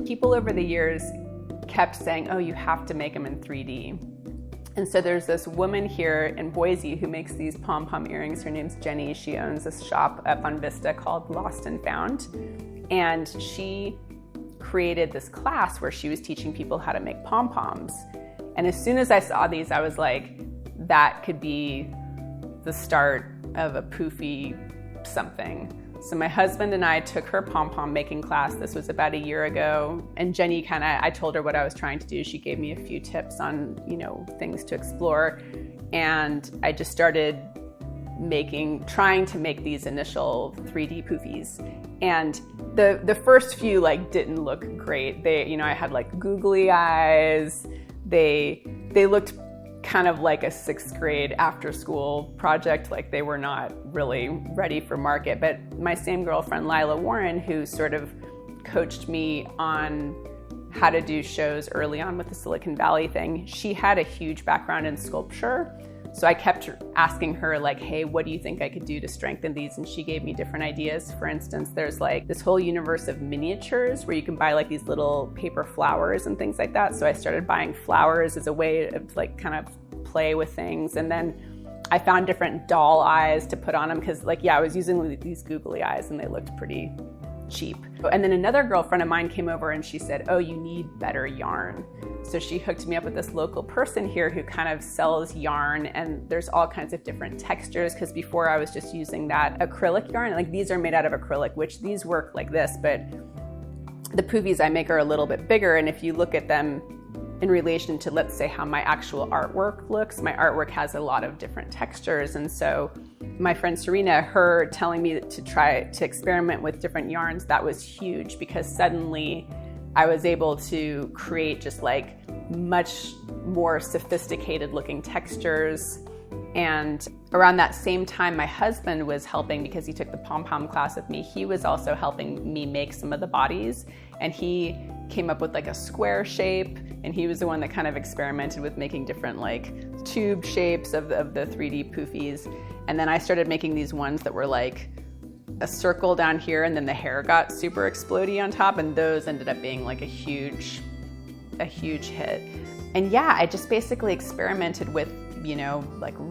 people over the years kept saying, oh, you have to make them in 3D. And so there's this woman here in Boise who makes these pom-pom earrings. Her name's Jenny. She owns this shop up on Vista called Lost and Found. And she created this class where she was teaching people how to make pom-poms. And as soon as I saw these, I was like, that could be the start of a Poofy something. So my husband and I took her pom-pom making class. This was about a year ago. And Jenny I told her what I was trying to do. She gave me a few tips on, things to explore. And I just started trying to make these initial 3D Poofies. And the first few didn't look great. I had googly eyes. They looked kind of like a 6th grade after school project, they were not really ready for market. But my same girlfriend, Lila Warren, who sort of coached me on how to do shows early on with the Silicon Valley thing, she had a huge background in sculpture. So I kept asking her hey, what do you think I could do to strengthen these? And she gave me different ideas. For instance, there's this whole universe of miniatures where you can buy these little paper flowers and things like that. So I started buying flowers as a way of kind of play with things. And then I found different doll eyes to put on them because I was using these googly eyes and they looked pretty cheap. And then another girlfriend of mine came over and she said, oh, you need better yarn. So she hooked me up with this local person here who kind of sells yarn, and there's all kinds of different textures, because before I was just using that acrylic yarn. These are made out of acrylic, which these work like this, but the Poofies I make are a little bit bigger. And if you look at them in relation to, let's say, how my actual artwork looks, my artwork has a lot of different textures. And so my friend Serena, her telling me to try to experiment with different yarns, that was huge, because suddenly I was able to create just much more sophisticated looking textures. And around that same time, my husband was helping, because he took the pom-pom class with me. He was also helping me make some of the bodies, and he came up with a square shape, and he was the one that kind of experimented with making different tube shapes of the 3D Poofies. And then I started making these ones that were a circle down here, and then the hair got super explodey on top, and those ended up being a huge hit. And yeah, I just basically experimented with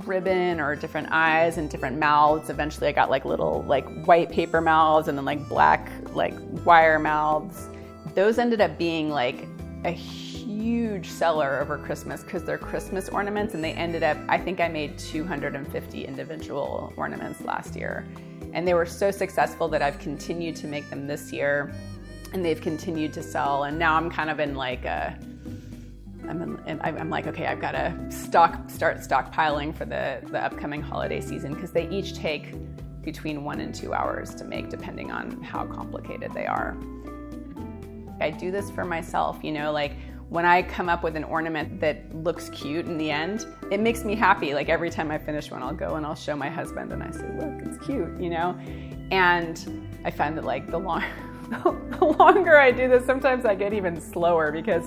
ribbon or different eyes and different mouths. Eventually I got little white paper mouths, and then black wire mouths. Those ended up being a huge seller over Christmas because they're Christmas ornaments, and they ended up, I think I made 250 individual ornaments last year. And they were so successful that I've continued to make them this year, and they've continued to sell. And now I'm kind of in I'm okay, I've got to start stockpiling for the upcoming holiday season, because they each take between 1 and 2 hours to make, depending on how complicated they are. I do this for myself, when I come up with an ornament that looks cute in the end, it makes me happy. Every time I finish one, I'll go and I'll show my husband and I say, look, it's cute, And I find that the longer I do this, sometimes I get even slower, because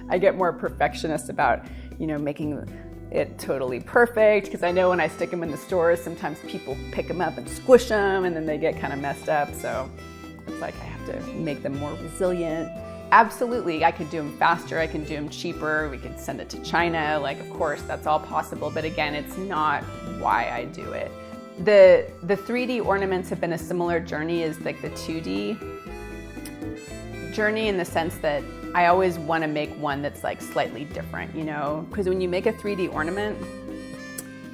I get more perfectionist about, making it totally perfect, because I know when I stick them in the stores, sometimes people pick them up and squish them, and then they get kind of messed up. So it's I have to make them more resilient. Absolutely, I could do them faster, I can do them cheaper, we could send it to China, of course, that's all possible, but again, it's not why I do it. The 3D ornaments have been a similar journey as the 2D journey, in the sense that I always want to make one that's slightly different, because when you make a 3D ornament,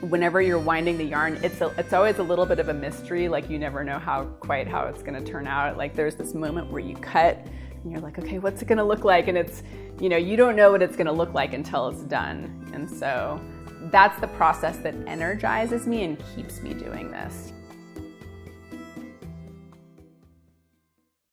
whenever you're winding the yarn, it's always a little bit of a mystery. You never know quite how it's going to turn out. There's this moment where you cut and you're okay, what's it going to look like? And it's, you don't know what it's going to look like until it's done. And so that's the process that energizes me and keeps me doing this.